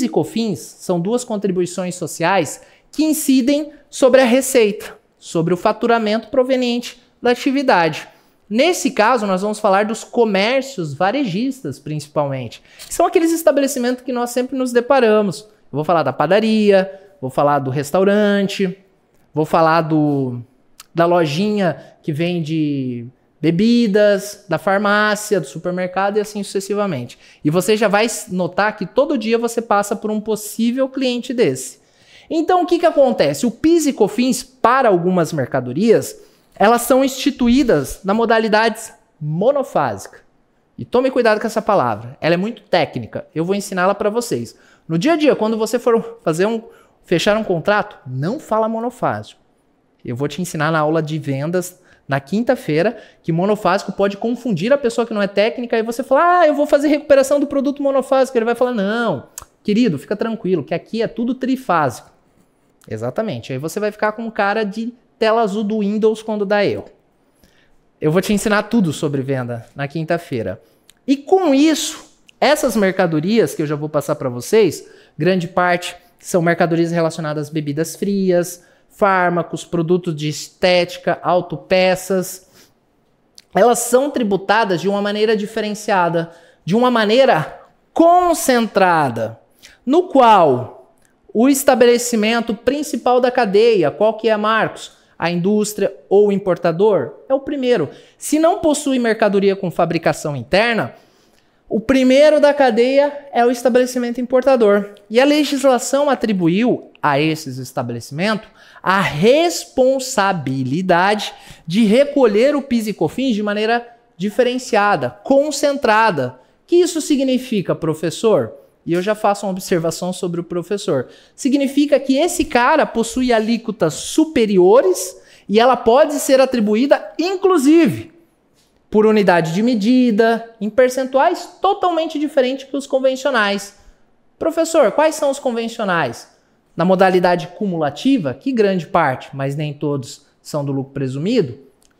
e COFINS são duas contribuições sociais que incidem sobre a receita, sobre o faturamento proveniente da atividade. Nesse caso, nós vamos falar dos comércios varejistas, principalmente, que são aqueles estabelecimentos que nós sempre nos deparamos. Eu vou falar da padaria, vou falar do restaurante, vou falar da lojinha que vende bebidas, da farmácia, do supermercado e assim sucessivamente. E você já vai notar que todo dia você passa por um possível cliente desse. Então, o que acontece? O PIS e COFINS, para algumas mercadorias, elas são instituídas na modalidade monofásica. E tome cuidado com essa palavra. Ela é muito técnica. Eu vou ensiná-la para vocês. No dia a dia, quando você for fechar um contrato, não fala monofásico. Eu vou te ensinar na aula de vendas na quinta-feira que monofásico pode confundir a pessoa que não é técnica e você fala, eu vou fazer recuperação do produto monofásico. Ele vai falar, não, querido, fica tranquilo, que aqui é tudo trifásico. Exatamente. Aí você vai ficar com cara de tela azul do Windows quando dá erro. Eu vou te ensinar tudo sobre venda na quinta-feira. E com isso, essas mercadorias que eu já vou passar para vocês, grande parte são mercadorias relacionadas às bebidas frias, fármacos, produtos de estética, autopeças. Elas são tributadas de uma maneira diferenciada, de uma maneira concentrada, no qual o estabelecimento principal da cadeia, qual que é, Marcos? A indústria ou o importador? É o primeiro. Se não possui mercadoria com fabricação interna, o primeiro da cadeia é o estabelecimento importador. E a legislação atribuiu a esses estabelecimentos a responsabilidade de recolher o PIS e COFINS de maneira diferenciada, concentrada. O que isso significa, professor? E eu já faço uma observação sobre o professor. Significa que esse cara possui alíquotas superiores e ela pode ser atribuída, inclusive, por unidade de medida, em percentuais totalmente diferentes que os convencionais. Professor, quais são os convencionais? Na modalidade cumulativa, que grande parte, mas nem todos são do lucro presumido,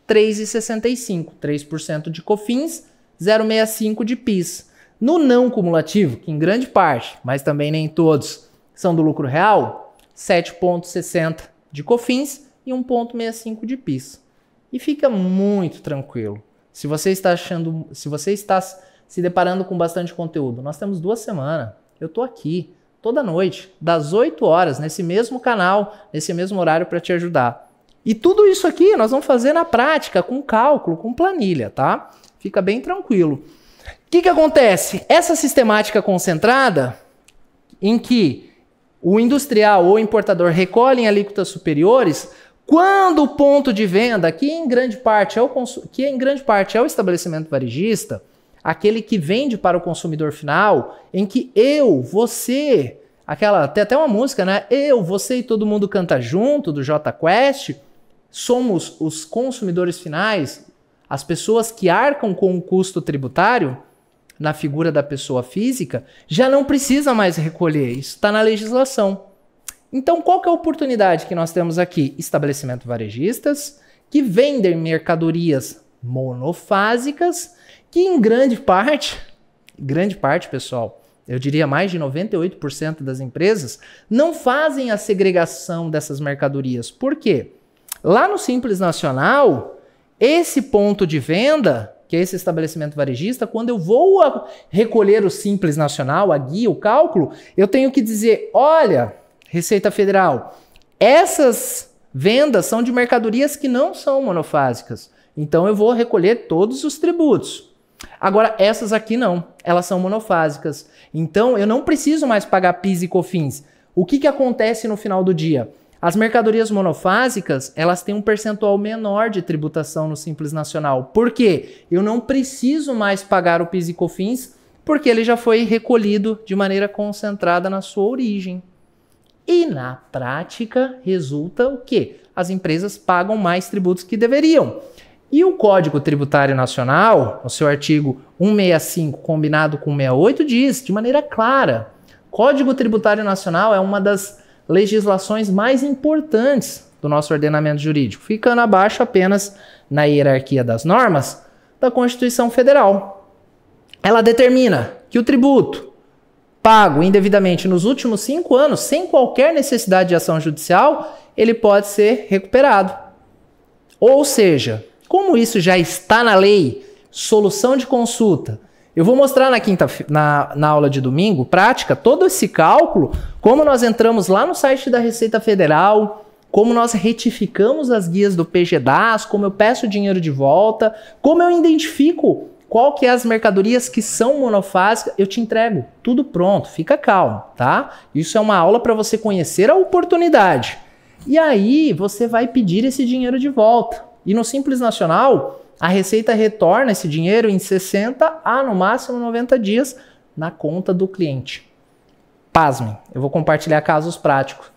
3,65%, 3% de COFINS, 0,65% de PIS. No não cumulativo, que em grande parte, mas também nem todos, são do lucro real, 7,60% de COFINS e 1,65% de PIS. E fica muito tranquilo. Se você está se deparando com bastante conteúdo, nós temos 2 semanas. Eu estou aqui toda noite, das 8 horas, nesse mesmo canal, nesse mesmo horário para te ajudar. E tudo isso aqui nós vamos fazer na prática, com cálculo, com planilha, tá? Fica bem tranquilo. O que acontece? Essa sistemática concentrada, em que o industrial ou importador recolhem alíquotas superiores, quando o ponto de venda, que em grande parte é o estabelecimento varejista, aquele que vende para o consumidor final, em que você, tem até uma música, né? Você e todo mundo canta junto, do Jota Quest, somos os consumidores finais, as pessoas que arcam com o custo tributário, na figura da pessoa física, já não precisa mais recolher. Isso está na legislação. Então, qual que é a oportunidade que nós temos aqui? Estabelecimentos varejistas que vendem mercadorias monofásicas que em grande parte, pessoal, eu diria mais de 98% das empresas, não fazem a segregação dessas mercadorias. Por quê? Lá no Simples Nacional, esse ponto de venda, que é esse estabelecimento varejista, quando eu vou recolher o Simples Nacional, a guia, o cálculo, eu tenho que dizer, olha, Receita Federal, essas vendas são de mercadorias que não são monofásicas. Então eu vou recolher todos os tributos. Agora, essas aqui não, elas são monofásicas. Então eu não preciso mais pagar PIS e COFINS. O que acontece no final do dia? As mercadorias monofásicas, elas têm um percentual menor de tributação no Simples Nacional. Por quê? Eu não preciso mais pagar o PIS e COFINS porque ele já foi recolhido de maneira concentrada na sua origem. E na prática resulta o quê? As empresas pagam mais tributos que deveriam. E o Código Tributário Nacional, no seu artigo 165 combinado com 68, diz de maneira clara: Código Tributário Nacional é uma das legislações mais importantes do nosso ordenamento jurídico, ficando abaixo apenas na hierarquia das normas da Constituição Federal. Ela determina que o tributo pago indevidamente nos últimos 5 anos, sem qualquer necessidade de ação judicial, ele pode ser recuperado. Ou seja, como isso já está na lei, solução de consulta, eu vou mostrar na aula de domingo, prática, todo esse cálculo, como nós entramos lá no site da Receita Federal, como nós retificamos as guias do PGDAS, como eu peço dinheiro de volta, como eu identifico qual que é as mercadorias que são monofásicas, eu te entrego tudo pronto, fica calmo, tá? Isso é uma aula para você conhecer a oportunidade. E aí você vai pedir esse dinheiro de volta. E no Simples Nacional, a Receita retorna esse dinheiro em 60 a no máximo 90 dias na conta do cliente. Pasmem, eu vou compartilhar casos práticos.